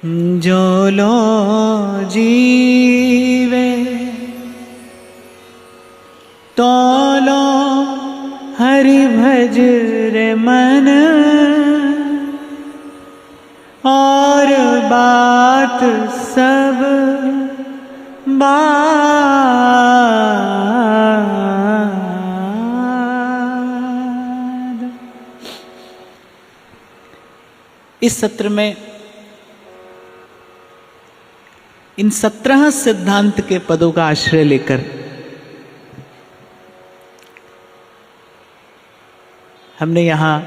जो लो जीवे तो लो हरि भज रे मन, और बात सब बाद। इस सत्र में इन 17 सिद्धांत के पदों का आश्रय लेकर हमने यहां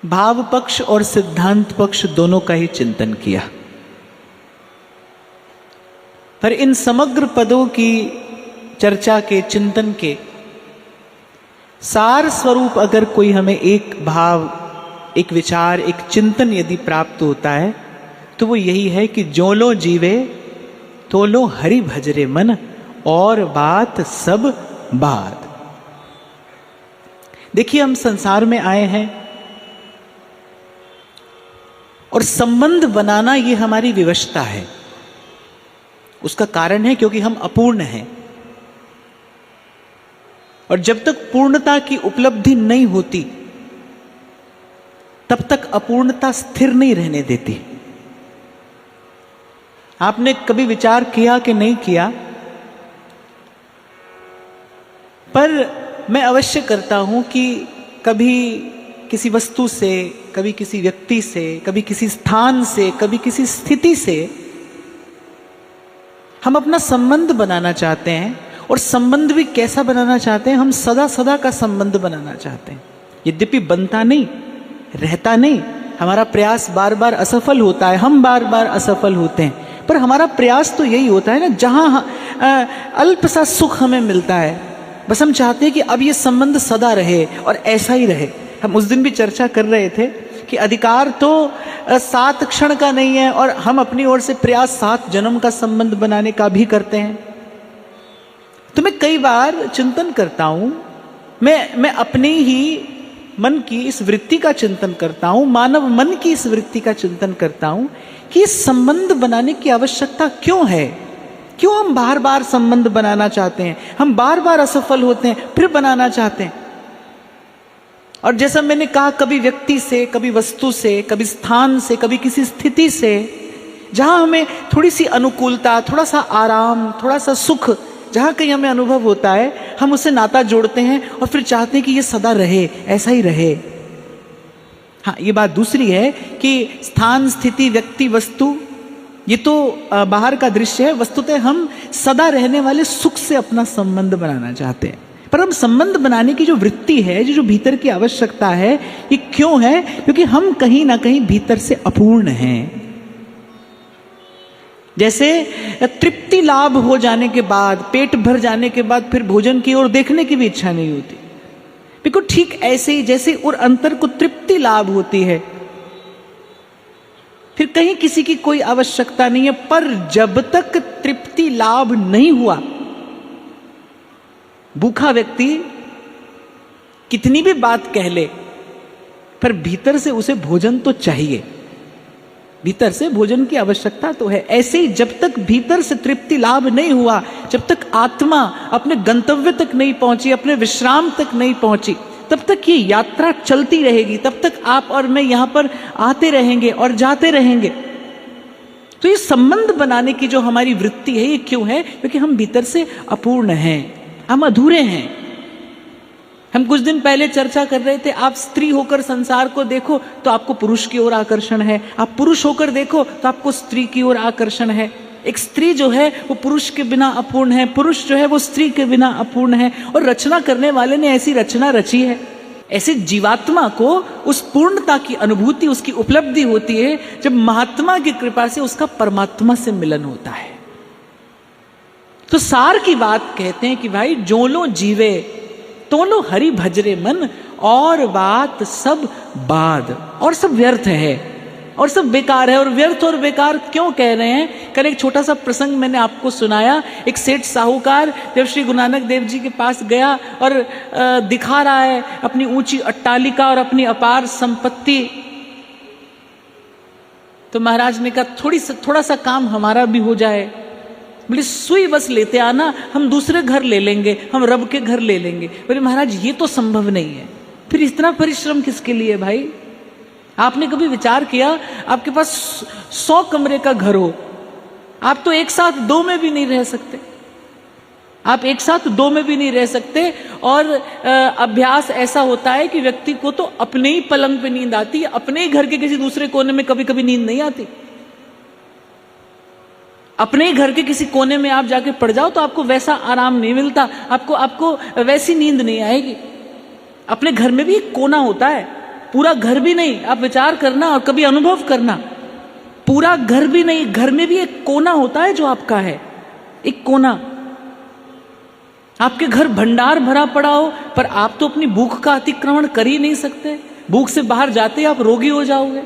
भाव पक्ष और सिद्धांत पक्ष दोनों का ही चिंतन किया। पर इन समग्र पदों की चर्चा के चिंतन के सार स्वरूप अगर कोई हमें एक भाव, एक विचार, एक चिंतन यदि प्राप्त होता है तो वो यही है कि जो लो जीवे तो लो हरि भजरे मन, और बात सब बात। देखिए, हम संसार में आए हैं और संबंध बनाना ये हमारी विवशता है। उसका कारण है क्योंकि हम अपूर्ण हैं, और जब तक पूर्णता की उपलब्धि नहीं होती तब तक अपूर्णता स्थिर नहीं रहने देती। आपने कभी विचार किया कि नहीं किया, पर मैं अवश्य करता हूं कि कभी किसी वस्तु से, कभी किसी व्यक्ति से, कभी किसी स्थान से, कभी किसी स्थिति से हम अपना संबंध बनाना चाहते हैं। और संबंध भी कैसा बनाना चाहते हैं? हम सदा सदा का संबंध बनाना चाहते हैं। यद्यपि बनता नहीं, रहता नहीं, हमारा प्रयास बार बार असफल होता है, हम बार बार असफल होते हैं, पर हमारा प्रयास तो यही होता है ना, जहां अल्प सा सुख हमें मिलता है, बस हम चाहते हैं कि अब ये संबंध सदा रहे और ऐसा ही रहे। हम उस दिन भी चर्चा कर रहे थे कि अधिकार तो 7 क्षण का नहीं है, और हम अपनी ओर से प्रयास 7 जन्म का संबंध बनाने का भी करते हैं। तो मैं कई बार चिंतन करता हूं, मैं अपने ही मन की इस वृत्ति का चिंतन करता हूं, मानव मन की इस वृत्ति का चिंतन करता हूं कि इस संबंध बनाने की आवश्यकता क्यों है? क्यों हम बार बार संबंध बनाना चाहते हैं? हम बार बार असफल होते हैं, फिर बनाना चाहते हैं। और जैसा मैंने कहा, कभी व्यक्ति से, कभी वस्तु से, कभी स्थान से, कभी किसी स्थिति से, जहां हमें थोड़ी सी अनुकूलता, थोड़ा सा आराम, थोड़ा सा सुख, जहां कहीं हमें अनुभव होता है, हम उससे नाता जोड़ते हैं और फिर चाहते हैं कि ये सदा रहे, ऐसा ही रहे। हाँ, ये बात दूसरी है कि स्थान, स्थिति, व्यक्ति, वस्तु, ये तो बाहर का दृश्य है। वस्तुतः हम सदा रहने वाले सुख से अपना संबंध बनाना चाहते हैं। पर हम संबंध बनाने की जो वृत्ति है, जो भीतर की आवश्यकता है, ये क्यों है? क्योंकि हम कहीं ना कहीं भीतर से अपूर्ण हैं। जैसे तृप्ति लाभ हो जाने के बाद, पेट भर जाने के बाद फिर भोजन की ओर देखने की भी इच्छा नहीं होती। बिल्कुल ठीक ऐसे ही जैसे और अंतर को तृप्ति लाभ होती है, फिर कहीं किसी की कोई आवश्यकता नहीं है। पर जब तक तृप्ति लाभ नहीं हुआ, भूखा व्यक्ति कितनी भी बात कह ले, पर भीतर से उसे भोजन तो चाहिए, भीतर से भोजन की आवश्यकता तो है। ऐसे ही जब तक भीतर से तृप्ति लाभ नहीं हुआ, जब तक आत्मा अपने गंतव्य तक नहीं पहुंची, अपने विश्राम तक नहीं पहुंची, तब तक ये यात्रा चलती रहेगी। तब तक आप और मैं यहां पर आते रहेंगे और जाते रहेंगे। तो ये संबंध बनाने की जो हमारी वृत्ति है, ये क्यों है? क्योंकि हम भीतर से अपूर्ण हैं, हम अधूरे हैं। हम कुछ दिन पहले चर्चा कर रहे थे, आप स्त्री होकर संसार को देखो तो आपको पुरुष की ओर आकर्षण है, आप पुरुष होकर देखो तो आपको स्त्री की ओर आकर्षण है। एक स्त्री जो है वो पुरुष के बिना अपूर्ण है, पुरुष जो है वो स्त्री के बिना अपूर्ण है। और रचना करने वाले ने ऐसी रचना रची है। ऐसे जीवात्मा को उस पूर्णता की अनुभूति, उसकी उपलब्धि होती है जब महात्मा की कृपा से उसका परमात्मा से मिलन होता है। तो सार की बात कहते हैं कि भाई, जो लो जीवे तो लो हरि भजरे मन, और बात सब बाद, और सब व्यर्थ है। और सब बेकार है और व्यर्थ और बेकार क्यों कह रहे हैं। कल एक छोटा सा प्रसंग मैंने आपको सुनाया। एक सेठ साहूकार जब श्री गुरु नानक देव जी के पास गया और दिखा रहा है अपनी ऊंची अट्टालिका और अपनी अपार संपत्ति, तो महाराज ने कहा थोड़ा सा काम हमारा भी हो जाए। बोले सुई बस लेते आना, हम दूसरे घर ले लेंगे, हम रब के घर ले लेंगे। बोले महाराज ये तो संभव नहीं है, फिर इतना परिश्रम किसके लिए भाई। आपने कभी विचार किया आपके पास 100 कमरे का घर हो, आप तो एक साथ 2 में भी नहीं रह सकते। आप एक साथ 2 में भी नहीं रह सकते। और अभ्यास ऐसा होता है कि व्यक्ति को तो अपने ही पलंग पे नींद आती है, अपने ही घर के किसी दूसरे कोने में कभी कभी नींद नहीं आती। अपने ही घर के किसी कोने में आप जाके पड़ जाओ तो आपको वैसा आराम नहीं मिलता, आपको वैसी नींद नहीं आएगी। अपने घर में भी एक कोना होता है, पूरा घर भी नहीं। आप विचार करना और कभी अनुभव करना, पूरा घर भी नहीं, घर में भी एक कोना होता है जो आपका है, एक कोना। आपके घर भंडार भरा पड़ा हो पर आप तो अपनी भूख का अतिक्रमण कर ही नहीं सकते। भूख से बाहर जाते ही आप रोगी हो जाओगे।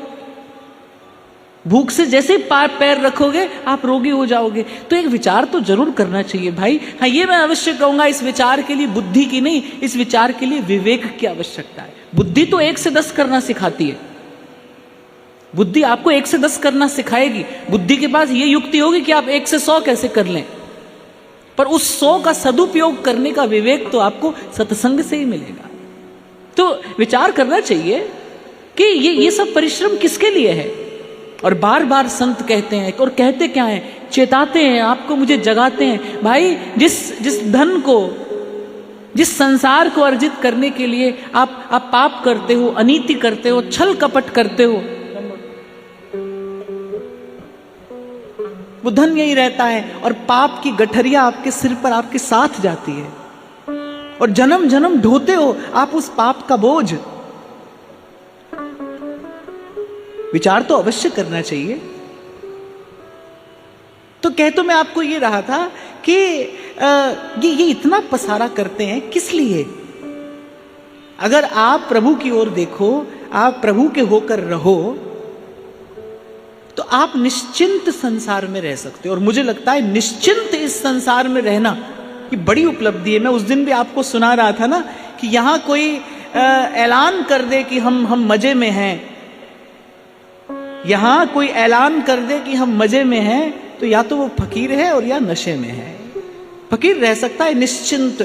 भूख से जैसे ही पैर रखोगे आप रोगी हो जाओगे। तो एक विचार तो जरूर करना चाहिए भाई। हाँ, ये मैं अवश्य कहूंगा, इस विचार के लिए बुद्धि की नहीं, इस विचार के लिए विवेक की आवश्यकता है। बुद्धि तो 1 से 10 करना सिखाती है, बुद्धि आपको 1 से 10 करना सिखाएगी। बुद्धि के पास ये युक्ति होगी कि आप 1 से 100 कैसे कर लें, पर उस 100 का सदुपयोग करने का विवेक तो आपको सत्संग से ही मिलेगा। तो विचार करना चाहिए कि ये सब परिश्रम किसके लिए है। और बार बार संत कहते हैं, और कहते क्या है, चेताते हैं आपको, मुझे जगाते हैं। भाई जिस धन को, जिस संसार को अर्जित करने के लिए आप पाप करते हो, अनीति करते हो, छल कपट करते हो, वो धन यही रहता है। और पाप की गठरिया आपके सिर पर आपके साथ जाती है और जन्म जन्म ढोते हो आप उस पाप का बोझ। विचार तो अवश्य करना चाहिए। तो कह तो मैं आपको ये रहा था कि ये इतना पसारा करते हैं किस लिए। अगर आप प्रभु की ओर देखो, आप प्रभु के होकर रहो, तो आप निश्चिंत संसार में रह सकते हो। और मुझे लगता है निश्चिंत इस संसार में रहना ये बड़ी उपलब्धि है। मैं उस दिन भी आपको सुना रहा था ना कि यहां कोई ऐलान कर दे कि हम मजे में हैं, यहां कोई ऐलान कर दे कि हम मजे में हैं, तो या तो वो फकीर है और या नशे में है। फकीर रह सकता है निश्चिंत,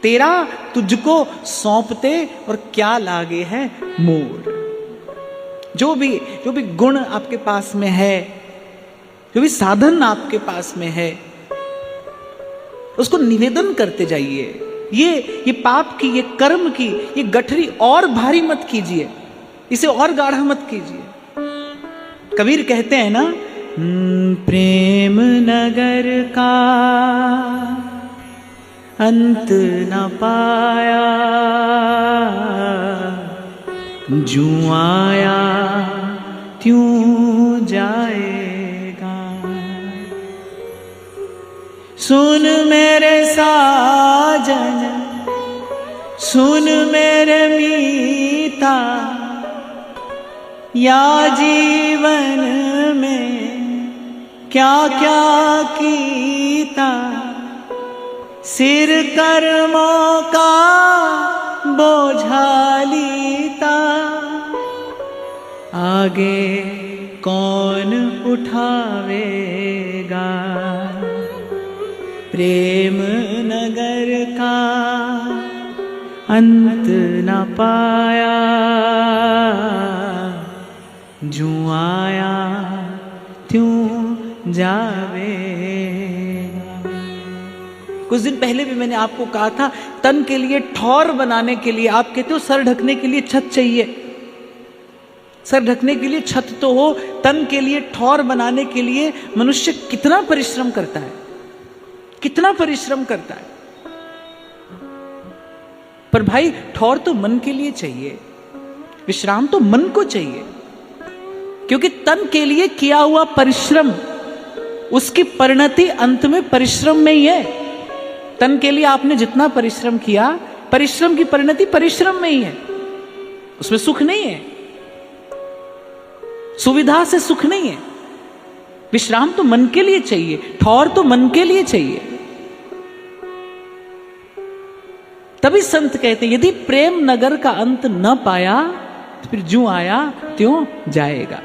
तेरा तुझको सौंपते और क्या लागे है मोर। जो भी गुण आपके पास में है, जो भी साधन आपके पास में है, उसको निवेदन करते जाइए। ये पाप की, ये कर्म की, ये गठरी और भारी मत कीजिए, इसे और गाढ़ा मत कीजिए। कबीर कहते हैं ना, प्रेम नगर का अंत न पाया, जूं आया त्यों जाएगा। सुन मेरे साजन, सुन मेरे मीता, या जीवन में क्या क्या कीता, सिर कर्मों का बोझा लीता, आगे कौन उठावेगा। प्रेम नगर का अंत न पाया, जूं आया त्यों जावेगा। कुछ दिन पहले भी मैंने आपको कहा था, तन के लिए ठौर बनाने के लिए, आप कहते हो सर ढकने के लिए छत चाहिए, सर ढकने के लिए छत तो हो, तन के लिए ठौर बनाने के लिए मनुष्य कितना परिश्रम करता है, कितना परिश्रम करता है। पर भाई ठौर तो मन के लिए चाहिए, विश्राम तो मन को चाहिए, क्योंकि तन के लिए किया हुआ परिश्रम, उसकी परिणति अंत में परिश्रम में ही है। तन के लिए आपने जितना परिश्रम किया, परिश्रम की परिणति परिश्रम में ही है, उसमें सुख नहीं है। सुविधा से सुख नहीं है। विश्राम तो मन के लिए चाहिए, ठौर तो मन के लिए चाहिए। तभी संत कहते हैं यदि प्रेम नगर का अंत न पाया तो फिर ज्यों आया त्यों जाएगा।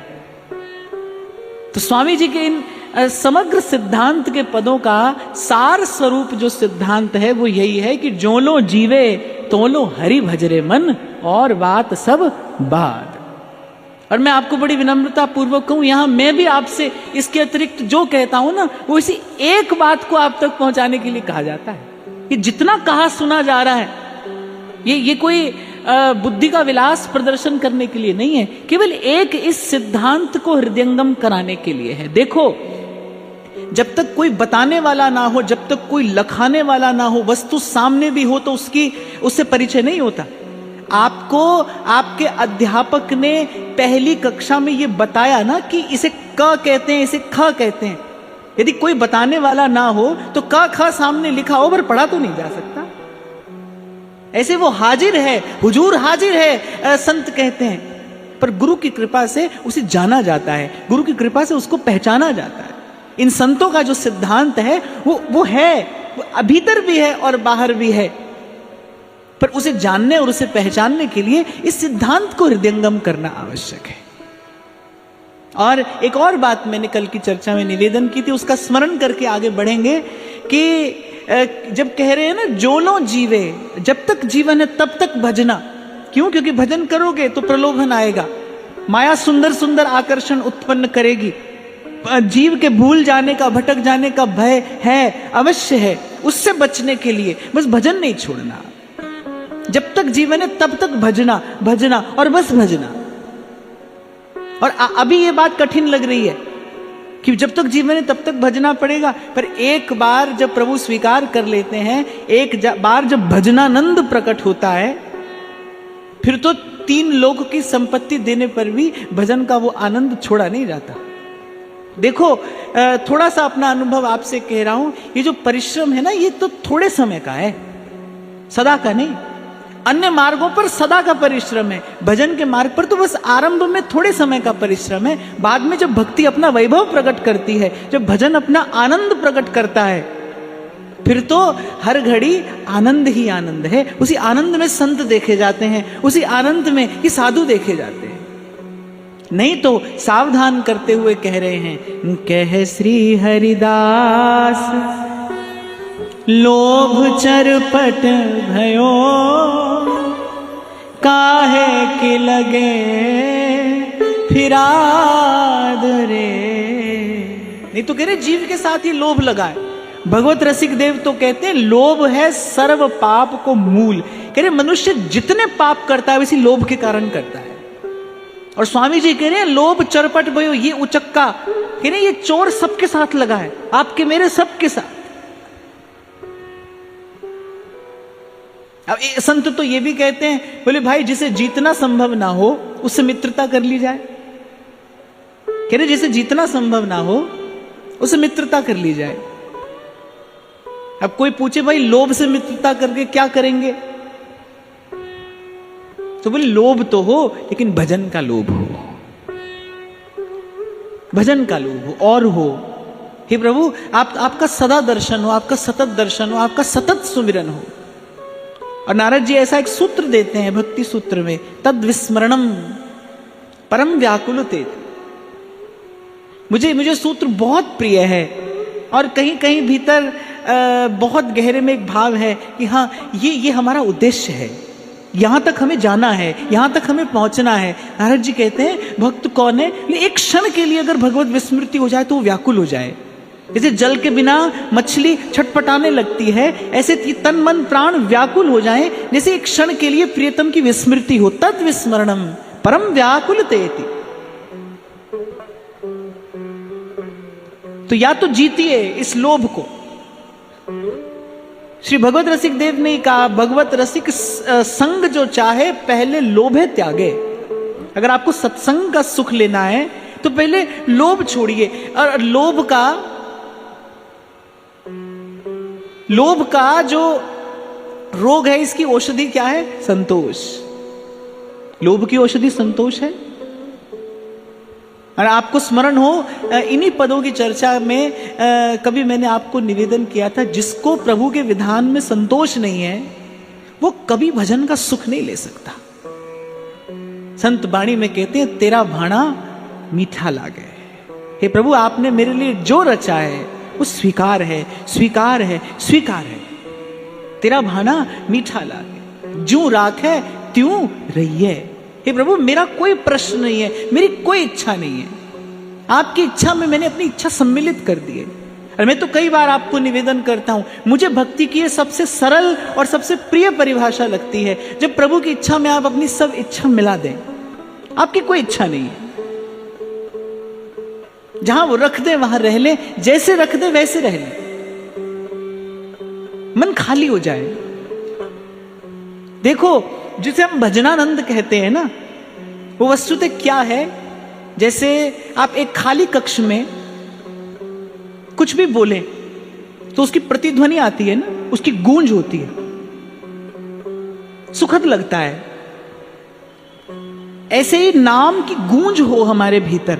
तो स्वामी जी के इन समग्र सिद्धांत के पदों का सार स्वरूप जो सिद्धांत है वो यही है कि जो लो जीवे तो लो हरि भजरे मन, और बात सब बाद। और मैं आपको बड़ी विनम्रता पूर्वक कहूं, यहां मैं भी आपसे इसके अतिरिक्त जो कहता हूं ना, वो इसी एक बात को आप तक पहुंचाने के लिए कहा जाता है कि जितना कहा सुना जा रहा है ये कोई बुद्धि का विलास प्रदर्शन करने के लिए नहीं है, केवल एक इस सिद्धांत को हृदयंगम कराने के लिए है। देखो, जब तक कोई बताने वाला ना हो, जब तक कोई लखाने वाला ना हो, वस्तु सामने भी हो तो उससे परिचय नहीं होता। आपको आपके अध्यापक ने पहली कक्षा में ये बताया ना कि इसे क कहते हैं, इसे ख कहते हैं। यदि कोई बताने वाला ना हो तो क ख सामने लिखा हो पर पढ़ा तो नहीं जा सकता। ऐसे वो हाजिर है, हुजूर हाजिर है, संत कहते हैं, पर गुरु की कृपा से उसे जाना जाता है, गुरु की कृपा से उसको पहचाना जाता है। इन संतों का जो सिद्धांत है वो है, वो भीतर भी है और बाहर भी है, पर उसे जानने और उसे पहचानने के लिए इस सिद्धांत को हृदयंगम करना आवश्यक है। और एक और बात मैंने कल की चर्चा में निवेदन की थी, उसका स्मरण करके आगे बढ़ेंगे कि जब कह रहे हैं ना जो लो जीवे, जब तक जीवन है तब तक भजना। क्यों? क्योंकि भजन करोगे तो प्रलोभन आएगा, माया सुंदर सुंदर आकर्षण उत्पन्न करेगी, जीव के भूल जाने का, भटक जाने का भय है, अवश्य है। उससे बचने के लिए बस भजन नहीं छोड़ना। जब तक जीवन है तब तक भजना, भजना और बस भजना। और अभी ये बात कठिन लग रही है कि जब तक जीवन है तब तक भजना पड़ेगा, पर एक बार जब प्रभु स्वीकार कर लेते हैं, एक बार जब भजनानंद प्रकट होता है, फिर तो 3 लोक की संपत्ति देने पर भी भजन का वो आनंद छोड़ा नहीं जाता। देखो, थोड़ा सा अपना अनुभव आपसे कह रहा हूं, ये जो परिश्रम है ना, ये तो थोड़े समय का है, सदा का नहीं। अन्य मार्गों पर सदा का परिश्रम है, भजन के मार्ग पर तो बस आरंभ में थोड़े समय का परिश्रम है। बाद में जब भक्ति अपना वैभव प्रकट करती है, जब भजन अपना आनंद प्रकट करता है, फिर तो हर घड़ी आनंद ही आनंद है। उसी आनंद में संत देखे जाते हैं, उसी आनंद में ये साधु देखे जाते हैं। नहीं तो सावधान करते हुए कह रहे हैं, कह श्री हरिदास लोभ चरपट भयो, काहे के लगे फिराद रे। नहीं तो कह रहे जीव के साथ ही लोभ लगा है। भगवत रसिक देव तो कहते हैं लोभ है सर्व पाप को मूल। कह रहे मनुष्य जितने पाप करता है वैसी लोभ के कारण करता है। और स्वामी जी कह रहे हैं लोभ चरपट भयो, ये उचक्का, कह रहे ये चोर सबके साथ लगा है, आपके मेरे सबके साथ। अब संत तो ये भी कहते हैं, बोले भाई जिसे जीतना संभव ना हो उससे मित्रता कर ली जाए। कह रहे जिसे जीतना संभव ना हो उससे मित्रता कर ली जाए। अब कोई पूछे भाई लोभ से मित्रता करके क्या करेंगे, तो बोले लोभ तो हो लेकिन भजन का लोभ हो, भजन का लोभ हो और हो। हे प्रभु आपका सदा दर्शन हो, आपका सतत दर्शन हो, आपका सतत सुमिरन हो। और नारद जी ऐसा एक सूत्र देते हैं भक्ति सूत्र में, तद विस्मरणम परम व्याकुलते। मुझे सूत्र बहुत प्रिय है और कहीं कहीं भीतर बहुत गहरे में एक भाव है कि हाँ ये हमारा उद्देश्य है, यहां तक हमें जाना है, यहां तक हमें पहुंचना है। नारद जी कहते हैं भक्त कौन है, एक क्षण के लिए अगर भगवत विस्मृति हो जाए तो वो व्याकुल हो जाए। जैसे जल के बिना मछली छटपटाने लगती है, ऐसे तन मन प्राण व्याकुल हो जाए जैसे एक क्षण के लिए प्रियतम की विस्मृति हो। तद विस्मरणम परम व्याकुलतेति। तो या तो जीतिए इस लोभ को। श्री भगवत रसिक देव ने कहा, भगवत रसिक संग जो चाहे पहले लोभे त्यागे। अगर आपको सत्संग का सुख लेना है तो पहले लोभ छोड़िए। और लोभ का जो रोग है इसकी औषधि क्या है? संतोष। लोभ की औषधि संतोष है। और आपको स्मरण हो इन्हीं पदों की चर्चा में कभी मैंने आपको निवेदन किया था, जिसको प्रभु के विधान में संतोष नहीं है वो कभी भजन का सुख नहीं ले सकता। संत वाणी में कहते हैं तेरा भाणा मीठा लागे। हे प्रभु, आपने मेरे लिए जो रचा है वो स्वीकार है, स्वीकार है, स्वीकार है। तेरा भाना मीठा लागे, ज्यों राखे त्यों रहिए। हे प्रभु, मेरा कोई प्रश्न नहीं है, मेरी कोई इच्छा नहीं है, आपकी इच्छा में मैंने अपनी इच्छा सम्मिलित कर दी है। और मैं तो कई बार आपको निवेदन करता हूं, मुझे भक्ति की सबसे सरल और सबसे प्रिय परिभाषा लगती है जब प्रभु की इच्छा में आप अपनी सब इच्छा मिला दें। आपकी कोई इच्छा नहीं है, जहां वो रख दे वहां रह ले, जैसे रख दे वैसे रह ले, मन खाली हो जाए। देखो, जिसे हम भजनानंद कहते हैं ना, वो वस्तुतः क्या है? जैसे आप एक खाली कक्ष में कुछ भी बोले तो उसकी प्रतिध्वनि आती है ना, उसकी गूंज होती है, सुखद लगता है। ऐसे ही नाम की गूंज हो हमारे भीतर,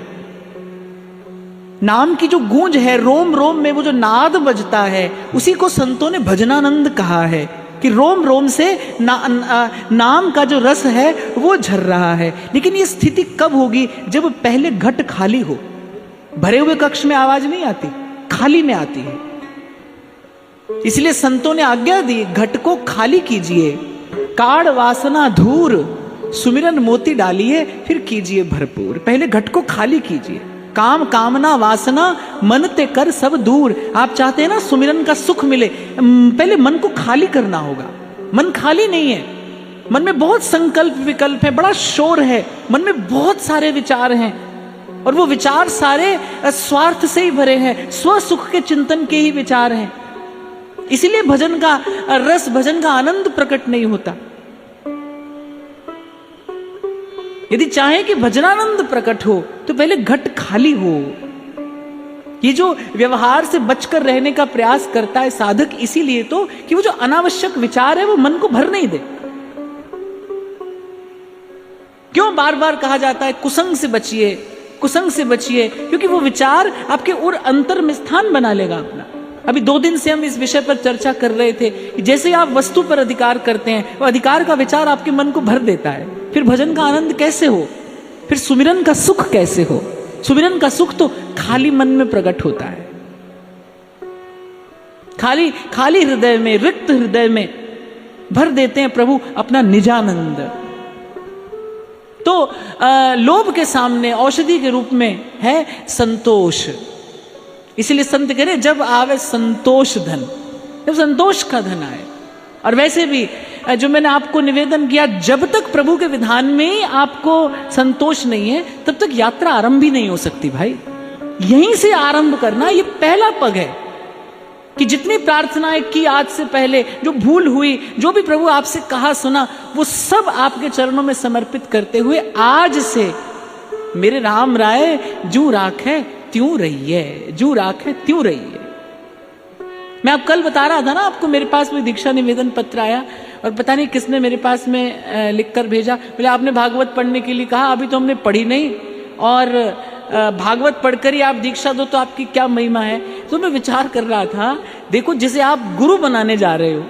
नाम की जो गूंज है, रोम रोम में वो जो नाद बजता है, उसी को संतों ने भजनानंद कहा है कि रोम रोम से नाम का जो रस है वो झर रहा है। लेकिन ये स्थिति कब होगी? जब पहले घट खाली हो। भरे हुए कक्ष में आवाज नहीं आती, खाली में आती है। इसलिए संतों ने आज्ञा दी, घट को खाली कीजिए, काढ़ वासना धूर, सुमिरन मोती डालिए, फिर कीजिए भरपूर। पहले घट को खाली कीजिए, काम कामना वासना मन ते कर सब दूर। आप चाहते हैं ना सुमिरन का सुख मिले, पहले मन को खाली करना होगा। मन खाली नहीं है, मन में बहुत संकल्प विकल्प है, बड़ा शोर है, मन में बहुत सारे विचार हैं, और वो विचार सारे स्वार्थ से ही भरे हैं, स्व सुख के चिंतन के ही विचार हैं। इसीलिए भजन का रस, भजन का आनंद प्रकट नहीं होता। यदि चाहे कि भजनानंद प्रकट हो तो पहले घट खाली हो। ये जो व्यवहार से बचकर रहने का प्रयास करता है साधक, इसीलिए तो कि वो जो अनावश्यक विचार है वो मन को भर नहीं दे। क्यों बार बार कहा जाता है कुसंग से बचिए, कुसंग से बचिए? क्योंकि वो विचार आपके और अंतर में स्थान बना लेगा अपना। अभी 2 दिन से हम इस विषय पर चर्चा कर रहे थे कि जैसे आप वस्तु पर अधिकार करते हैं, वो अधिकार का विचार आपके मन को भर देता है। फिर भजन का आनंद कैसे हो? फिर सुमिरन का सुख कैसे हो? सुमिरन का सुख तो खाली मन में प्रकट होता है। खाली खाली हृदय में, रिक्त हृदय में भर देते हैं प्रभु अपना निजानंद। तो लोभ के सामने औषधि के रूप में है संतोष। इसलिए संत कह रहे जब आवे संतोष धन, जब संतोष का धन आए। और वैसे भी जो मैंने आपको निवेदन किया, जब तक प्रभु के विधान में ही आपको संतोष नहीं है तब तक यात्रा आरंभ ही नहीं हो सकती भाई। यहीं से आरंभ करना, ये पहला पग है कि जितनी प्रार्थनाएं की आज से पहले, जो भूल हुई, जो भी प्रभु आपसे कहा सुना, वो सब आपके चरणों में समर्पित करते हुए आज से मेरे राम राय जू राखे त्यों रहिए, जू राखे त्यों रहिए। मैं अब कल बता रहा था ना आपको, मेरे पास में दीक्षा निवेदन पत्र आया और पता नहीं किसने मेरे पास में लिखकर भेजा, बोले आपने भागवत पढ़ने के लिए कहा, अभी तो हमने पढ़ी नहीं, और भागवत पढ़कर ही आप दीक्षा दो तो आपकी क्या महिमा है। तो मैं विचार कर रहा था, देखो जिसे आप गुरु बनाने जा रहे हो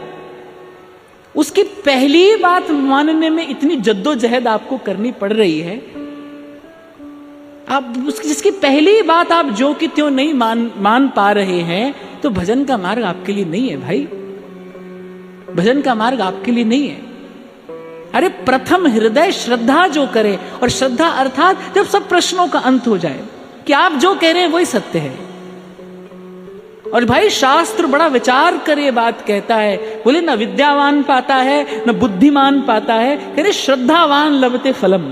उसकी पहली बात मानने में इतनी जद्दोजहद आपको करनी पड़ रही है, आप जिसकी पहली बात आप जो कि त्यों नहीं मान पा रहे हैं, तो भजन का मार्ग आपके लिए नहीं है भाई, भजन का मार्ग आपके लिए नहीं है। अरे प्रथम हृदय श्रद्धा जो करे, और श्रद्धा अर्थात जब सब प्रश्नों का अंत हो जाए कि आप जो कह रहे हैं वही सत्य है। और भाई शास्त्र बड़ा विचार करे बात कहता है, बोले ना विद्यावान पाता है न बुद्धिमान पाता है, कह रहे श्रद्धावान लभते फलम।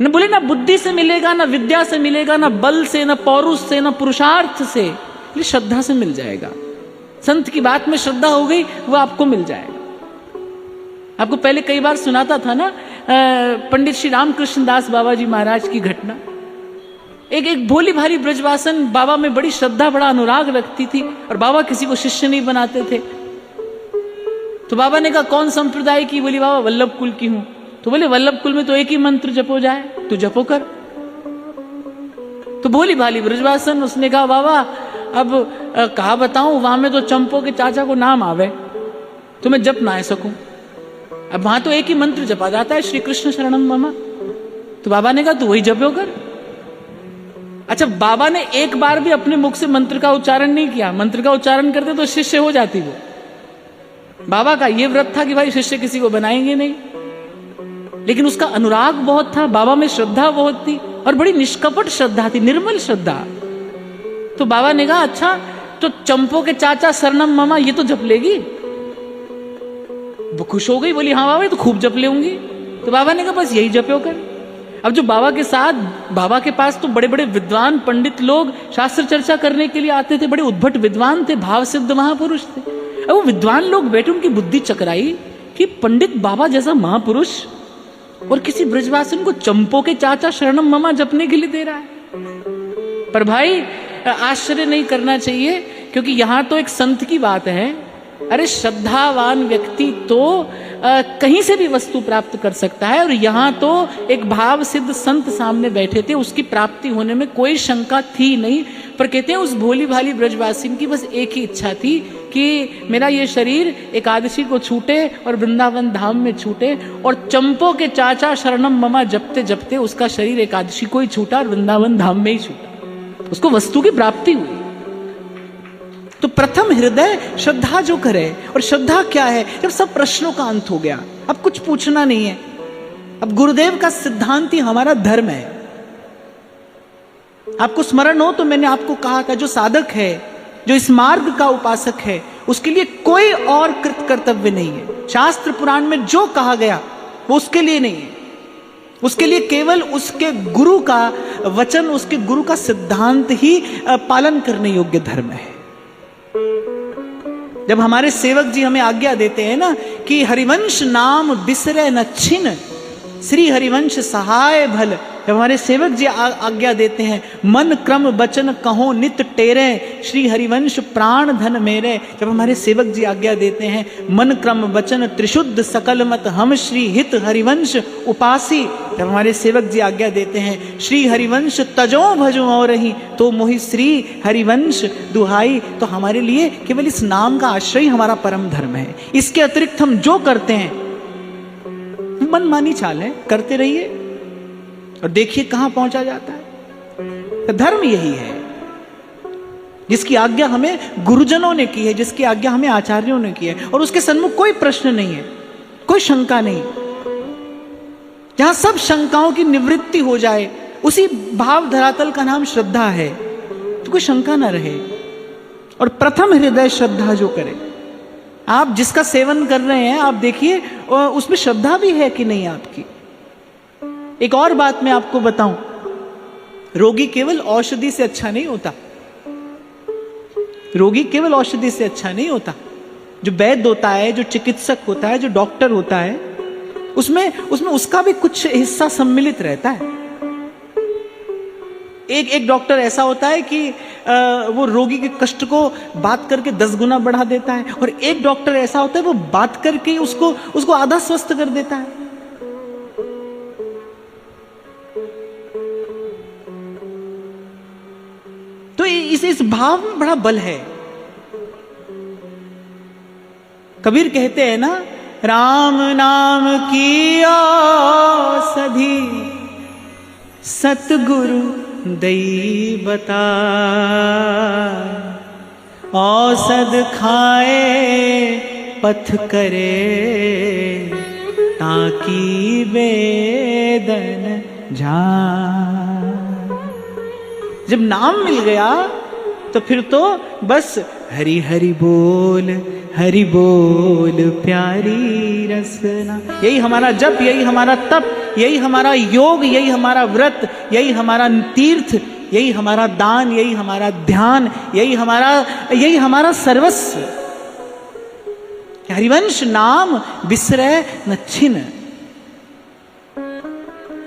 न बोले ना बुद्धि से मिलेगा, ना विद्या से मिलेगा, ना बल से, ना पौरुष से, ना पुरुषार्थ से, ये श्रद्धा से मिल जाएगा। संत की बात में श्रद्धा हो गई, वो आपको मिल जाएगा। आपको पहले कई बार सुनाता था ना पंडित श्री रामकृष्ण दास बाबा जी महाराज की घटना। एक भोली भारी ब्रजवासन बाबा में बड़ी श्रद्धा, बड़ा अनुराग रखती थी, और बाबा किसी को शिष्य नहीं बनाते थे। तो बाबा ने कहा कौन संप्रदाय की? बोली बाबा वल्लभ कुल की हूं। तो बोले वल्लभ कुल में तो एक ही मंत्र जपो जाए, तो जपो कर। तो भोली भाली ब्रजवासन उसने कहा बाबा अब कहा बताऊं, वहां में तो चंपो के चाचा को नाम आवे तो मैं जप ना आ सकूं। अब वहां तो एक ही मंत्र जपा जाता है, श्री कृष्ण शरणम मम। तो बाबा ने कहा तू वही जपो कर। अच्छा, बाबा ने एक बार भी अपने मुख से मंत्र का उच्चारण नहीं किया। मंत्र का उच्चारण करते तो शिष्य हो जाती वो। बाबा का ये व्रत था कि भाई शिष्य किसी को बनाएंगे नहीं, लेकिन उसका अनुराग बहुत था, बाबा में श्रद्धा बहुत थी और बड़ी निष्कपट श्रद्धा थी, निर्मल श्रद्धा। तो बाबा ने कहा अच्छा तो चंपो के चाचा शरणम ममा ये तो जप लेगी। वो खुश हो गई, बोली हाँ बाबा ये तो खूब जप लेंगी। तो बाबा ने कहा बस यही जपो कर। अब जो बाबा के साथ, बाबा के पास तो बड़े बड़े विद्वान पंडित लोग शास्त्र चर्चा करने के लिए आते थे, बड़े उद्भट विद्वान थे, भाव सिद्ध महापुरुष थे। अब वो विद्वान लोग बैठे, उनकी बुद्धि चकराई कि पंडित बाबा जैसा महापुरुष और किसी ब्रजवासन को चंपो के चाचा शरणम ममा जपने के लिए दे रहा है। पर भाई आश्चर्य नहीं करना चाहिए, क्योंकि यहां तो एक संत की बात है। अरे श्रद्धावान व्यक्ति तो कहीं से भी वस्तु प्राप्त कर सकता है, और यहां तो एक भाव सिद्ध संत सामने बैठे थे, उसकी प्राप्ति होने में कोई शंका थी नहीं। पर कहते हैं उस भोली भाली ब्रजवासिन की बस एक ही इच्छा थी कि मेरा ये शरीर एकादशी को छूटे और वृंदावन धाम में छूटे। और चंपो के चाचा शरणम ममा जपते जपते उसका शरीर एकादशी को ही छूटा और वृंदावन धाम में ही छूटा, उसको वस्तु की प्राप्ति हुई। तो प्रथम हृदय श्रद्धा जो करे, और श्रद्धा क्या है? जब सब प्रश्नों का अंत हो गया, अब कुछ पूछना नहीं है। अब गुरुदेव का सिद्धांत ही हमारा धर्म है। आपको स्मरण हो तो मैंने आपको कहा था, जो साधक है, जो इस मार्ग का उपासक है, उसके लिए कोई और कृत कर्तव्य नहीं है। शास्त्र पुराण में जो कहा गया वो उसके लिए नहीं है, उसके लिए केवल उसके गुरु का वचन, उसके गुरु का सिद्धांत ही पालन करने योग्य धर्म है। जब हमारे सेवक जी हमें आज्ञा देते हैं ना कि हरिवंश नाम बिसरे न छिन, श्री हरिवंश सहाय भल, जब हमारे सेवक जी आज्ञा देते हैं मन क्रम वचन कहो नित टेरे, श्री हरिवंश प्राण धन मेरे, जब हमारे सेवक जी आज्ञा देते हैं मन क्रम वचन त्रिशुद्ध सकल मत हम श्री हित हरिवंश उपासी, जब हमारे सेवक जी आज्ञा देते हैं श्री हरिवंश तजो भजो और ही तो मोहि श्री हरिवंश दुहाई, तो हमारे लिए केवल इस नाम का आश्रय हमारा परम धर्म है। इसके अतिरिक्त हम जो करते हैं मनमानी चाल है, करते रहिए और देखिए कहां पहुंचा जाता है। तो धर्म यही है जिसकी आज्ञा हमें गुरुजनों ने की है, जिसकी आज्ञा हमें आचार्यों ने की है, और उसके सन्मुख कोई प्रश्न नहीं है, कोई शंका नहीं। जहां सब शंकाओं की निवृत्ति हो जाए, उसी भाव धरातल का नाम श्रद्धा है, तो कोई शंका ना रहे। और प्रथम हृदय श्रद्धा जो करे, आप जिसका सेवन कर रहे हैं आप देखिए उसमें श्रद्धा भी है कि नहीं आपकी। एक और बात मैं आपको बताऊं, रोगी केवल औषधि से अच्छा नहीं होता, रोगी केवल औषधि से अच्छा नहीं होता। जो वैद्य होता है, जो चिकित्सक होता है, जो डॉक्टर होता है, उसमें उसका भी कुछ हिस्सा सम्मिलित रहता है। एक डॉक्टर ऐसा होता है कि वो रोगी के कष्ट को बात करके 10 गुना बढ़ा देता है, और एक डॉक्टर ऐसा होता है वो बात करके उसको आधा स्वस्थ कर देता है। तो इस भाव में बड़ा बल है। कबीर कहते हैं ना, राम नाम की औषधि सतगुरु दई बता, औषध खाए पथ करे ताकि वेदन जाए। जब नाम मिल गया तो फिर तो बस हरि हरि बोल प्यारी रसना, यही हमारा जप, यही हमारा तप, यही हमारा योग, यही हमारा व्रत, यही हमारा तीर्थ, यही हमारा दान, यही हमारा ध्यान, यही हमारा सर्वस्व। हरिवंश नाम बिसरे न छिन।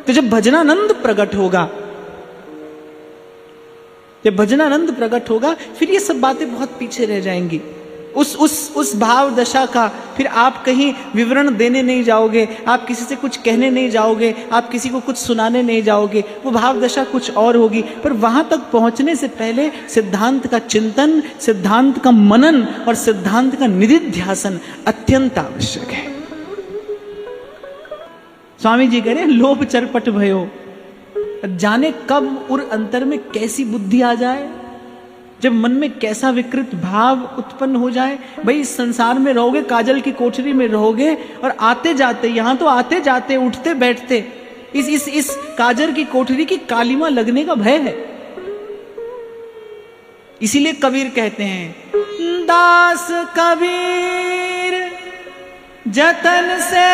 तो जब भजनानंद प्रकट होगा, जब भजनानंद प्रकट होगा, फिर ये सब बातें बहुत पीछे रह जाएंगी। उस भाव दशा का फिर आप कहीं विवरण देने नहीं जाओगे, आप किसी से कुछ कहने नहीं जाओगे, आप किसी को कुछ सुनाने नहीं जाओगे, वो भाव दशा कुछ और होगी। पर वहां तक पहुंचने से पहले सिद्धांत का चिंतन, सिद्धांत का मनन और सिद्धांत का निधिध्यासन अत्यंत आवश्यक है। स्वामी जी कह रहे लोभ चरपट भयो, जाने कब उर अंतर में कैसी बुद्धि आ जाए, जब मन में कैसा विकृत भाव उत्पन्न हो जाए। भाई इस संसार में रहोगे, काजल की कोठरी में रहोगे और आते जाते, यहां तो आते जाते उठते बैठते इस काजल की कोठरी की कालीमा लगने का भय है। इसीलिए कबीर कहते हैं दास कबीर जतन से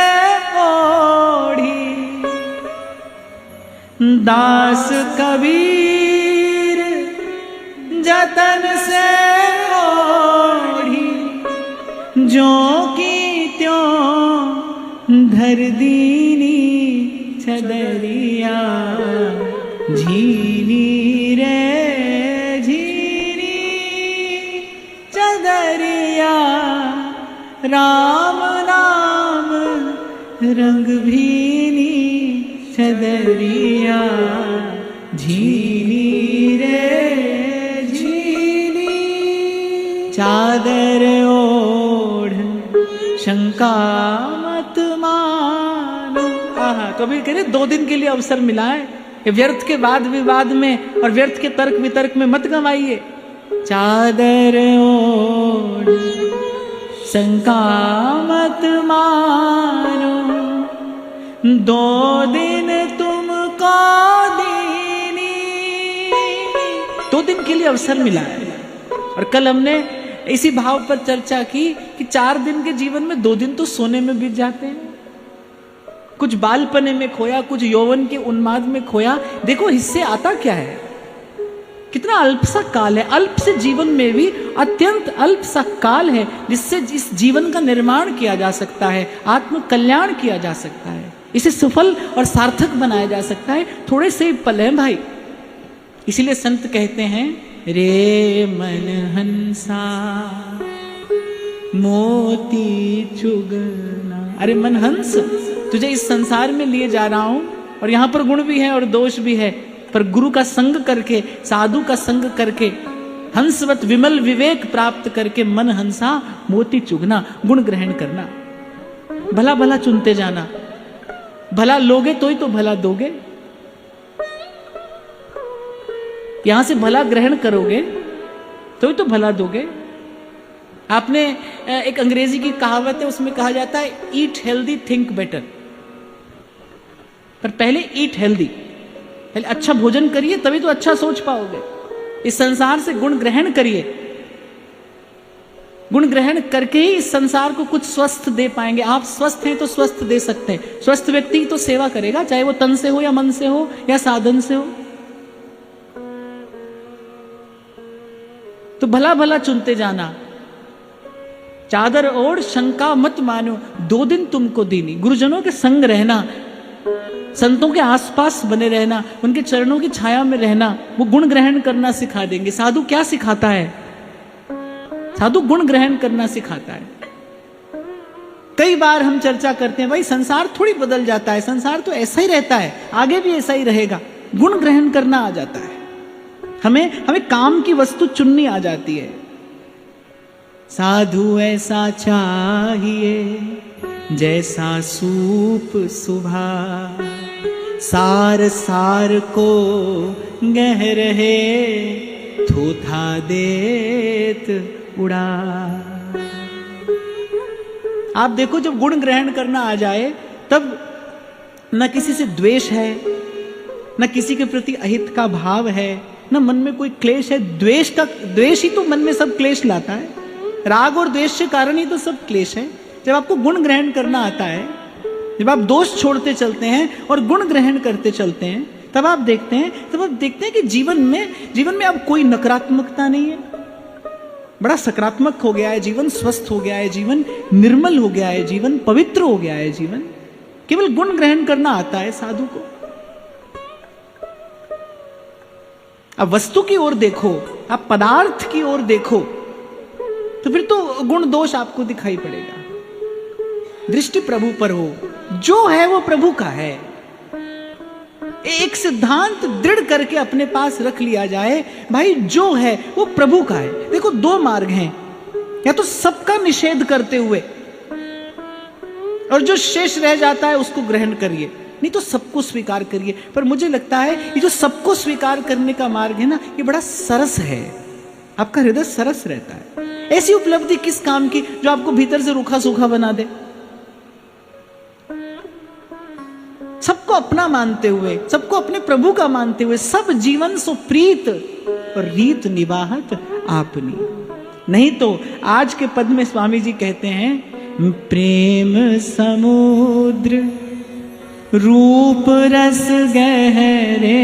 ओढ़ी, दास कबीर जतन से ओढ़ी, जो की त्यों धर दीनी छदरिया, झीनी रे झीनी चदरिया, राम नाम रंग भीनी छदरिया, झीनी रे झीनी चादर ओढ़ शंका मत मानो। आहा, कबीर कह रहे 2 दिन के लिए अवसर मिला है, व्यर्थ के वाद विवाद में और व्यर्थ के तर्क वितर्क में मत गंवाइए। चादर ओढ़ शंका मत मानो, 2 दिन तुमको दीनी। 2 दिन के लिए अवसर मिला है। और कल हमने इसी भाव पर चर्चा की कि 4 दिन के जीवन में 2 दिन तो सोने में बीत जाते हैं। कुछ बालपने में खोया, कुछ यौवन के उन्माद में खोया। देखो हिस्से आता क्या है, कितना अल्प सा काल है। अल्प से जीवन में भी अत्यंत अल्प सा काल है जिससे इस जीवन का निर्माण किया जा सकता है, आत्म कल्याण किया जा सकता है, इसे सफल और सार्थक बनाया जा सकता है। थोड़े से पल हैं भाई। इसीलिए संत कहते हैं रे मन हंसा मोती चुगना। अरे मन हंस, तुझे इस संसार में लिए जा रहा हूं और यहां पर गुण भी है और दोष भी है, पर गुरु का संग करके, साधु का संग करके, हंसवत विमल विवेक प्राप्त करके मन हंसा मोती चुगना, गुण ग्रहण करना, भला भला चुनते जाना। भला लोगे तो ही तो भला दोगे, यहां से भला ग्रहण करोगे तो ही तो भला दोगे। आपने एक अंग्रेजी की कहावत है, उसमें कहा जाता है ईट हेल्दी थिंक बेटर। पर पहले ईट हेल्दी, पहले अच्छा भोजन करिए तभी तो अच्छा सोच पाओगे। इस संसार से गुण ग्रहण करिए, गुण ग्रहण करके ही इस संसार को कुछ स्वस्थ दे पाएंगे। आप स्वस्थ हैं तो स्वस्थ दे सकते हैं। स्वस्थ व्यक्ति की तो सेवा करेगा, चाहे वो तन से हो या मन से हो या साधन से हो। तो भला भला चुनते जाना। चादर ओढ़ शंका मत मानो, 2 दिन तुमको दीनी। गुरुजनों के संग रहना, संतों के आसपास बने रहना, उनके चरणों की छाया में रहना, वो गुण ग्रहण करना सिखा देंगे। साधु क्या सिखाता है? साधु गुण ग्रहण करना सिखाता है। कई बार हम चर्चा करते हैं भाई संसार थोड़ी बदल जाता है, संसार तो ऐसा ही रहता है, आगे भी ऐसा ही रहेगा। गुण ग्रहण करना आ जाता है, हमें काम की वस्तु चुननी आ जाती है। साधु ऐसा चाहिए जैसा सूप सुभा, सार सार को गह रहे थोथा देत उड़ा। आप देखो जब गुण ग्रहण करना आ जाए तब न किसी से द्वेष है, न किसी के प्रति अहित का भाव है, न मन में कोई क्लेश है। द्वेष ही तो मन में सब क्लेश लाता है। राग और द्वेष के कारण ही तो सब क्लेश है। जब आपको गुण ग्रहण करना आता है, जब आप दोष छोड़ते चलते हैं और गुण ग्रहण करते चलते हैं, तब आप देखते हैं कि जीवन में अब कोई नकारात्मकता नहीं है। बड़ा सकारात्मक हो गया है जीवन, स्वस्थ हो गया है जीवन, निर्मल हो गया है जीवन, पवित्र हो गया है जीवन। केवल गुण ग्रहण करना आता है साधु को। अब वस्तु की ओर देखो, आप पदार्थ की ओर देखो, तो फिर तो गुण दोष आपको दिखाई पड़ेगा। दृष्टि प्रभु पर हो, जो है वो प्रभु का है। एक सिद्धांत दृढ़ करके अपने पास रख लिया जाए, भाई जो है वो प्रभु का है। देखो दो मार्ग हैं, या तो सबका निषेध करते हुए और जो शेष रह जाता है उसको ग्रहण करिए, नहीं तो सबको स्वीकार करिए। पर मुझे लगता है ये जो सबको स्वीकार करने का मार्ग है ना, ये बड़ा सरस है, आपका हृदय सरस रहता है। ऐसी उपलब्धि किस काम की जो आपको भीतर से रूखा सूखा बना दे। सबको अपना मानते हुए, सबको अपने प्रभु का मानते हुए, सब जीवन सो प्रीत और रीत निवाहत आपनी। नहीं तो आज के पद में स्वामी जी कहते हैं, प्रेम समुद्र रूप रस गहरे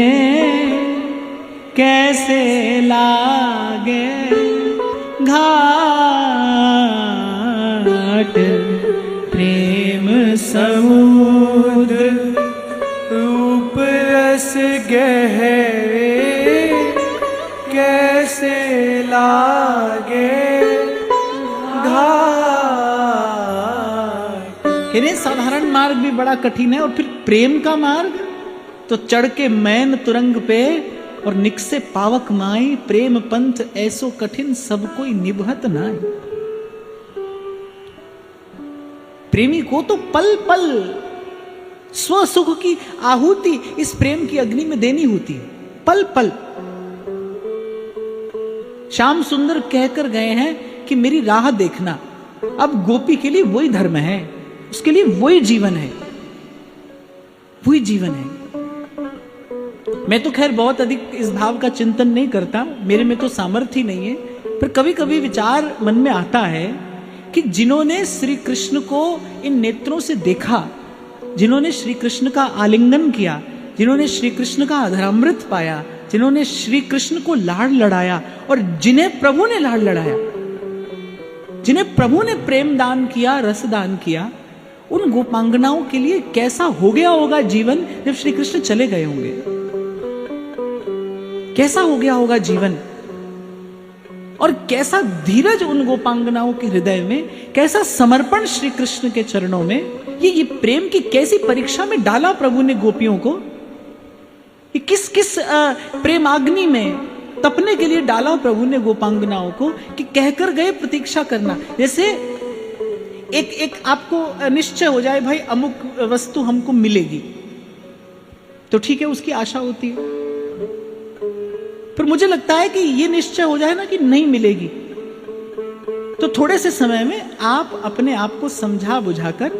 कैसे लागे घाट। प्रेम समुद्र रूप रस गहरे कैसे लागे घाट। साधारण मार्ग भी बड़ा कठिन है, और फिर प्रेम का मार्ग तो चढ़ के मैन तुरंग पे और निकसे पावक माई। प्रेम पंथ ऐसो कठिन सब कोई निभत नाई। प्रेमी को तो पल पल स्व सुख की आहुति इस प्रेम की अग्नि में देनी होती है, पल पल। श्याम सुंदर कहकर गए हैं कि मेरी राह देखना। अब गोपी के लिए वही धर्म है, उसके लिए वही जीवन है, वही जीवन है। मैं तो खैर बहुत अधिक इस भाव का चिंतन नहीं करता, मेरे में तो सामर्थ्य ही नहीं है। पर कभी कभी विचार मन में आता है कि जिन्होंने श्री कृष्ण को इन नेत्रों से देखा, जिन्होंने श्री कृष्ण का आलिंगन किया, जिन्होंने श्री कृष्ण का अधरामृत पाया, जिन्होंने श्री कृष्ण को लाड़ लड़ाया, और जिन्हें प्रभु ने लाड़ लड़ाया, जिन्हें प्रभु ने प्रेम दान किया, रस दान किया, उन गोपांगनाओं के लिए कैसा हो गया होगा जीवन जब श्री कृष्ण चले गए होंगे। कैसा हो गया होगा जीवन, और कैसा धीरज उन गोपांगनाओं के हृदय में, कैसा समर्पण श्री कृष्ण के चरणों में। ये प्रेम की कैसी परीक्षा में डाला प्रभु ने गोपियों को, ये किस किस प्रेमाग्नि में तपने के लिए डाला प्रभु ने गोपांगनाओं को, कि कहकर गए प्रतीक्षा करना। जैसे एक आपको निश्चय हो जाए, भाई अमुक वस्तु हमको मिलेगी, तो ठीक है, उसकी आशा होती है। पर मुझे लगता है कि ये निश्चय हो जाए ना कि नहीं मिलेगी, तो थोड़े से समय में आप अपने आप को समझा बुझाकर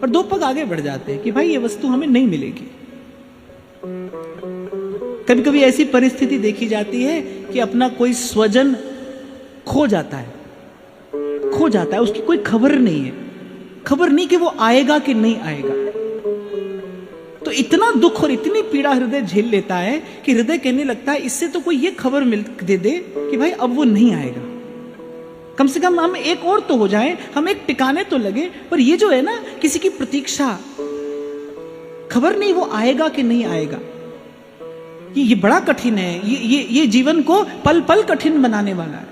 और दो पग आगे बढ़ जाते हैं कि भाई ये वस्तु हमें नहीं मिलेगी। कभी कभी ऐसी परिस्थिति देखी जाती है कि अपना कोई स्वजन खो जाता है, उसकी कोई खबर नहीं है, खबर नहीं कि वो आएगा कि नहीं आएगा। तो इतना दुख और इतनी पीड़ा हृदय झेल लेता है कि हृदय कहने लगता है, इससे तो कोई ये खबर मिल दे दे कि भाई अब वो नहीं आएगा, कम से कम हम एक और तो हो जाए, हम एक टिकाने तो लगे। पर ये जो है ना, किसी की प्रतीक्षा, खबर नहीं वो आएगा कि नहीं आएगा, ये बड़ा कठिन है। ये जीवन को पल पल कठिन बनाने वाला है।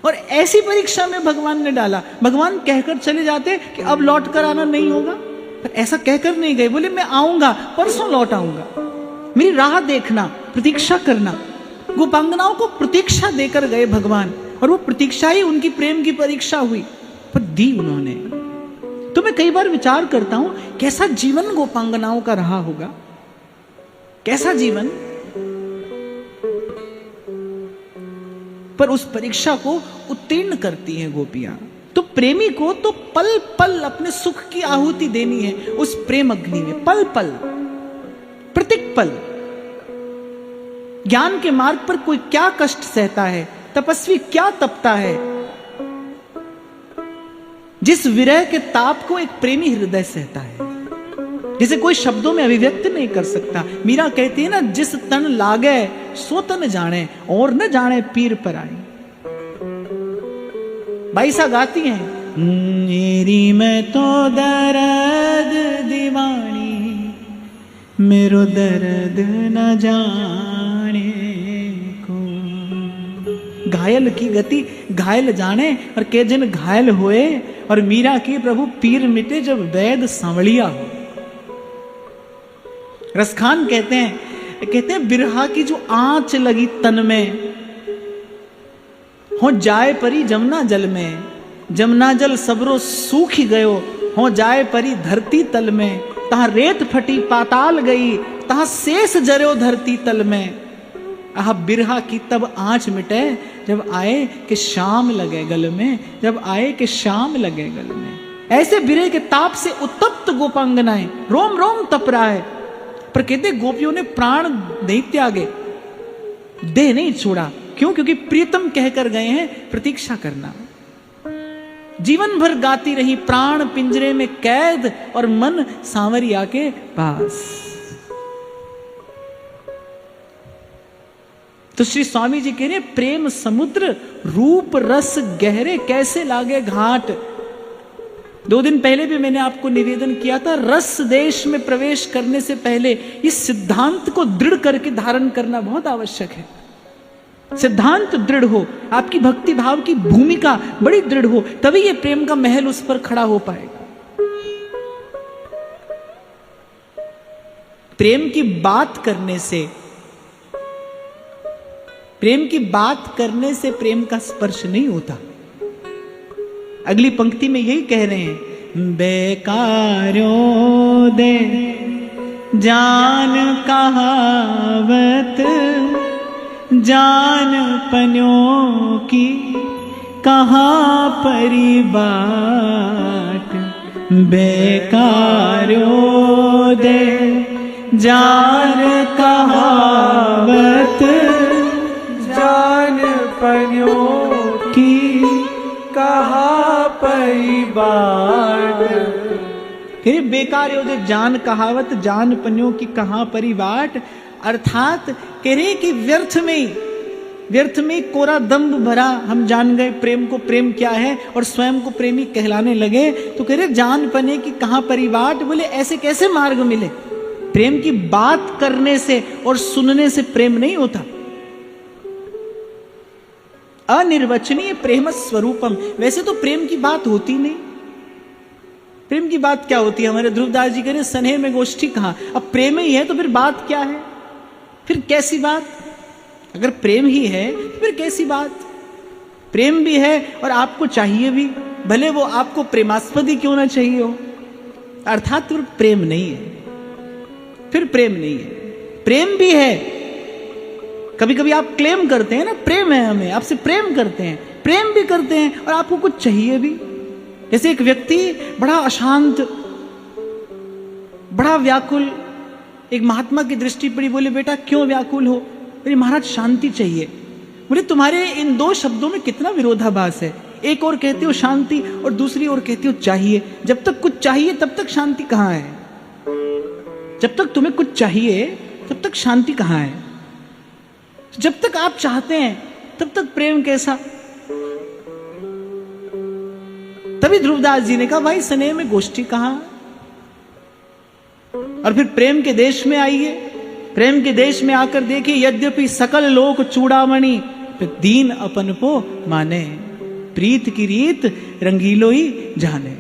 और ऐसी परीक्षा में भगवान ने डाला। भगवान कहकर चले जाते कि अब लौट कर आना नहीं होगा, पर ऐसा कहकर नहीं गए, बोले मैं आऊंगा, परसों लौट आऊंगा, मेरी राह देखना, प्रतीक्षा करना। गोपांगनाओं को प्रतीक्षा देकर गए भगवान, और वो प्रतीक्षा ही उनकी प्रेम की परीक्षा हुई, पर दी उन्होंने। तो मैं कई बार विचार करता हूं, कैसा जीवन गोपांगनाओं का रहा होगा, कैसा जीवन। पर उस परीक्षा को उत्तीर्ण करती हैं गोपियां। तो प्रेमी को तो पल पल अपने सुख की आहुति देनी है उस प्रेम अग्नि में, पल पल, प्रत्येक पल। ज्ञान के मार्ग पर कोई क्या कष्ट सहता है, तपस्वी क्या तपता है, जिस विरह के ताप को एक प्रेमी हृदय सहता है, जिसे कोई शब्दों में अभिव्यक्त नहीं कर सकता। मीरा कहती है ना, जिस तन लागे सो तन जाने, और न जाने पीर पर आई। बाईसा गाती हैं, मेरी मैं तो दर्द दीवानी, मेरो दर्द न जाने को। घायल की गति घायल जाने, और के जिन घायल हुए, और मीरा की प्रभु पीर मिटे जब वैद सांवड़िया हो। रसखान कहते हैं बिरहा की जो आंच लगी तन में, हो जाए परी जमुना जल में, जमुना जल सबरो सूख गयो, हो जाए परी धरती तल में, तहां रेत फटी पाताल गई, तहां शेष जरो धरती तल में। आह बिरहा की तब आंच मिटे जब आए कि शाम लगे गल में, जब आए कि शाम लगे गल में। ऐसे बिरहे के ताप से उत्तप्त गोपांगनाएं, रोम रोम तप रहा है, पर कहते गोपियों ने प्राण नहीं त्यागे, देह नहीं छोड़ा। क्यों? क्योंकि प्रीतम कहकर गए हैं प्रतीक्षा करना। जीवन भर गाती रही प्राण पिंजरे में कैद, और मन सांवरिया के पास। तो श्री स्वामी जी कह रहे प्रेम समुद्र रूप रस गहरे, कैसे लागे घाट। 2 दिन पहले भी मैंने आपको निवेदन किया था, रस देश में प्रवेश करने से पहले इस सिद्धांत को दृढ़ करके धारण करना बहुत आवश्यक है। सिद्धांत दृढ़ हो, आपकी भक्ति भाव की भूमिका बड़ी दृढ़ हो, तभी ये प्रेम का महल उस पर खड़ा हो पाएगा। प्रेम की बात करने से, प्रेम की बात करने से प्रेम का स्पर्श नहीं होता। अगली पंक्ति में यही कह रहे हैं, बेकारो दे जान कहावत, जान पन्यों की कहाँ परी बाट। बेकारो दे जान कहावत, जान पन्यों की कहाँ परी बाट। फिर बेकार हो दे जान कहावत, जान पन्यों की कहाँ परी बाट। अर्थात कह रहे कि व्यर्थ में कोरा दम्भ भरा, हम जान गए प्रेम को, प्रेम क्या है, और स्वयं को प्रेमी कहलाने लगे। तो कह रहे जान पने की कहाँ परी बाट। बोले ऐसे कैसे मार्ग मिले? प्रेम की बात करने से और सुनने से प्रेम नहीं होता। अनिर्वचनीय प्रेम स्वरूपम। वैसे तो प्रेम की बात होती नहीं। प्रेम की बात क्या होती है? हमारे ध्रुवदास जी कह रहे स्नेह में गोष्ठी कहाँ। अब प्रेम ही है तो फिर बात क्या है? फिर कैसी बात? अगर प्रेम ही है तो फिर कैसी बात? प्रेम भी है और आपको चाहिए भी, भले वो आपको प्रेमास्पद ही क्यों ना चाहिए हो। अर्थात फिर प्रेम नहीं है, फिर प्रेम नहीं है। प्रेम भी है, कभी कभी आप क्लेम करते हैं ना प्रेम है, हमें आपसे प्रेम करते हैं, प्रेम भी करते हैं और आपको कुछ चाहिए भी। जैसे एक व्यक्ति बड़ा अशांत, बड़ा व्याकुल, एक महात्मा की दृष्टि पड़ी, बोले बेटा क्यों व्याकुल हो? बोले महाराज शांति चाहिए। बोले तुम्हारे इन दो शब्दों में कितना विरोधाभास है। एक और कहते हो शांति और दूसरी ओर कहते हो चाहिए। जब तक कुछ चाहिए तब तक शांति कहाँ है? जब तक तुम्हें कुछ चाहिए तब तक शांति कहाँ है? जब तक आप चाहते हैं तब तक प्रेम कैसा? तभी ध्रुवदास जी ने कहा भाई स्नेह में गोष्ठी कहाँ? और फिर प्रेम के देश में आइए। प्रेम के देश में आकर देखिए, यद्यपि सकल लोक चूड़ामणि दीन अपन को माने, प्रीत की रीत रंगीलो ही जाने।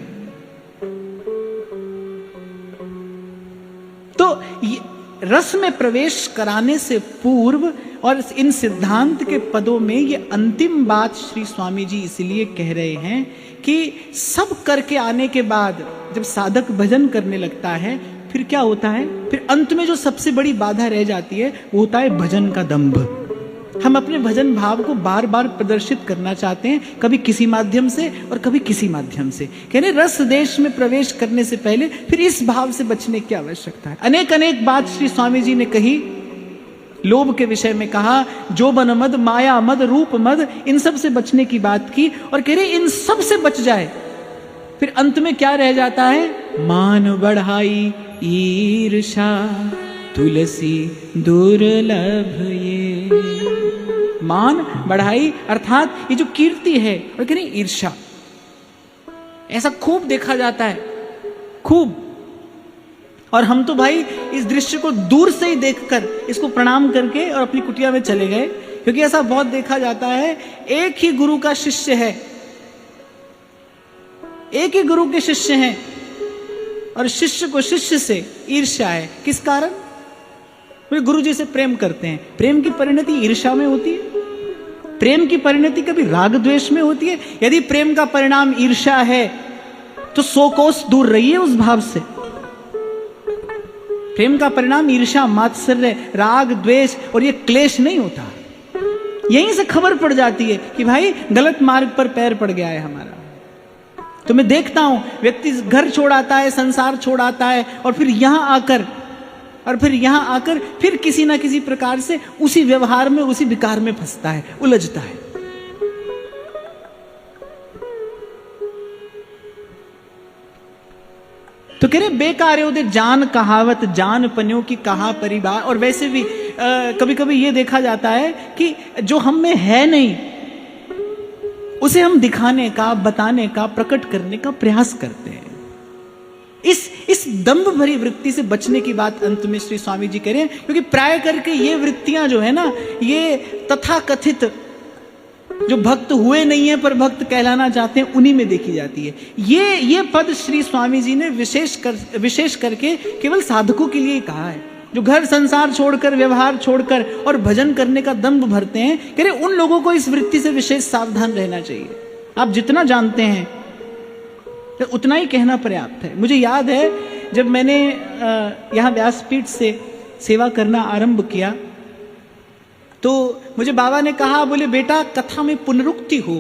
तो रस में प्रवेश कराने से पूर्व और इन सिद्धांत के पदों में ये अंतिम बात श्री स्वामी जी इसलिए कह रहे हैं कि सब करके आने के बाद जब साधक भजन करने लगता है फिर क्या होता है? फिर अंत में जो सबसे बड़ी बाधा रह जाती है वो होता है भजन का दंभ। हम अपने भजन भाव को बार बार प्रदर्शित करना चाहते हैं, कभी किसी माध्यम से और कभी किसी माध्यम से। कहने रस देश में प्रवेश करने से पहले फिर इस भाव से बचने की आवश्यकता है। अनेक अनेक बात श्री स्वामी जी ने कही। लोभ के विषय में कहा, जोबन मद, माया मद, रूप मद, इन सब से बचने की बात की और कह रहे इन सब से बच जाए फिर अंत में क्या रह जाता है? मान बढ़ाई ईर्षा तुलसी दुर्लभ ये। मान बढ़ाई अर्थात ये जो कीर्ति है और कह रहे ईर्षा, ऐसा खूब देखा जाता है, खूब। और हम तो भाई इस दृश्य को दूर से ही देखकर इसको प्रणाम करके और अपनी कुटिया में चले गए क्योंकि ऐसा बहुत देखा जाता है, एक ही गुरु का शिष्य है, एक ही गुरु के शिष्य हैं और शिष्य को शिष्य से ईर्ष्या है। किस कारण? वे गुरु जी से प्रेम करते हैं। प्रेम की परिणति ईर्ष्या में होती है? प्रेम की परिणति कभी राग द्वेष में होती है? यदि प्रेम का परिणाम ईर्ष्या है तो 100 कोस दूर रहिए उस भाव से। प्रेम का परिणाम ईर्ष्या, मात्सर्य, राग द्वेष और ये क्लेश नहीं होता। यहीं से खबर पड़ जाती है कि भाई गलत मार्ग पर पैर पड़ गया है हमारा। तो मैं देखता हूं व्यक्ति घर छोड़ आता है, संसार छोड़ आता है और फिर यहां आकर फिर किसी ना किसी प्रकार से उसी व्यवहार में, उसी विकार में फंसता है, उलझता है। तो कह रहे बेकार है उधर जान कहावत, जान पन्यों की कहा परिवार। और वैसे भी कभी कभी ये देखा जाता है कि जो हम में है नहीं उसे हम दिखाने का, बताने का, प्रकट करने का प्रयास करते हैं। इस दंभ भरी वृत्ति से बचने की बात अंत में श्री स्वामी जी कह रहे हैं, क्योंकि प्राय करके ये वृत्तियां जो है ना, ये तथाकथित जो भक्त हुए नहीं है पर भक्त कहलाना चाहते हैं, उन्हीं में देखी जाती है। ये पद श्री स्वामी जी ने विशेष करके केवल साधकों के लिए कहा है, जो घर संसार छोड़कर, व्यवहार छोड़कर और भजन करने का दंभ भरते हैं। कह रहे उन लोगों को इस वृत्ति से विशेष सावधान रहना चाहिए। आप जितना जानते हैं तो उतना ही कहना पर्याप्त है। मुझे याद है जब मैंने यहाँ व्यासपीठ से सेवा करना आरंभ किया तो मुझे बाबा ने कहा, बोले बेटा कथा में पुनरुक्ति हो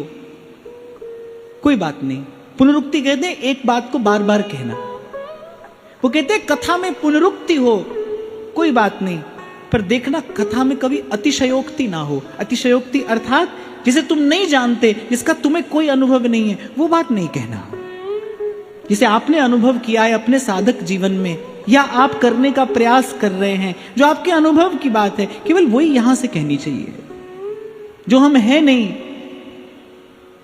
कोई बात नहीं। पुनरुक्ति कहते हैं एक बात को बार बार कहना। वो कहते हैं कथा में पुनरुक्ति हो कोई बात नहीं, पर देखना कथा में कभी अतिशयोक्ति ना हो। अतिशयोक्ति अर्थात जिसे तुम नहीं जानते, जिसका तुम्हें कोई अनुभव नहीं है, वो बात नहीं कहना। जिसे आपने अनुभव किया है अपने साधक जीवन में, या आप करने का प्रयास कर रहे हैं, जो आपके अनुभव की बात है, केवल वही यहां से कहनी चाहिए। जो हम हैं नहीं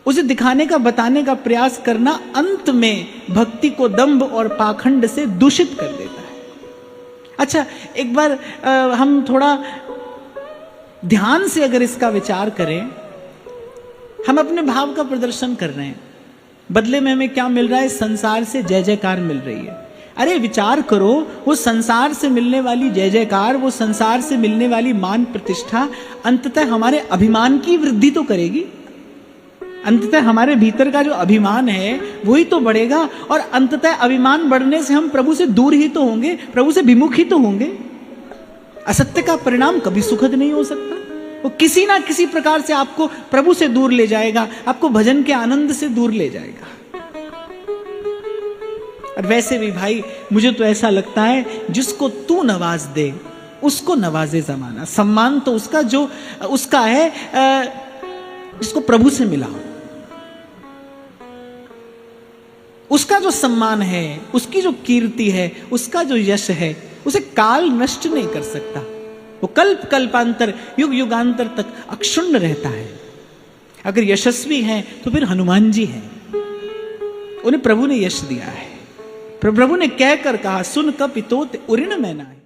उसे दिखाने का, बताने का प्रयास करना अंत में भक्ति को दंभ और पाखंड से दूषित कर देता है। अच्छा, एक बार हम थोड़ा ध्यान से अगर इसका विचार करें, हम अपने भाव का प्रदर्शन कर रहे हैं, बदले में हमें क्या मिल रहा है? संसार से जय जयकार मिल रही है। अरे विचार करो, वो संसार से मिलने वाली जय जयकार, वो संसार से मिलने वाली मान प्रतिष्ठा अंततः हमारे अभिमान की वृद्धि तो करेगी। अंततः हमारे भीतर का जो अभिमान है वही तो बढ़ेगा, और अंततः अभिमान बढ़ने से हम प्रभु से दूर ही तो होंगे, प्रभु से विमुख ही तो होंगे। असत्य का परिणाम कभी सुखद नहीं हो सकता। वो किसी ना किसी प्रकार से आपको प्रभु से दूर ले जाएगा, आपको भजन के आनंद से दूर ले जाएगा। और वैसे भी भाई मुझे तो ऐसा लगता है, जिसको तू नवाज दे उसको नवाजे जमाना। सम्मान तो उसका जो उसका है जिसको प्रभु से मिला हो, उसका जो सम्मान है, उसकी जो कीर्ति है, उसका जो यश है, उसे काल नष्ट नहीं कर सकता। वो कल्प कल्पांतर, युग युगांतर तक अक्षुण्ण रहता है। अगर यशस्वी हैं तो फिर हनुमान जी हैं, उन्हें प्रभु ने यश दिया है। प्रभु ने कहकर कहा, सुन कपितोत उऋण में नाहि।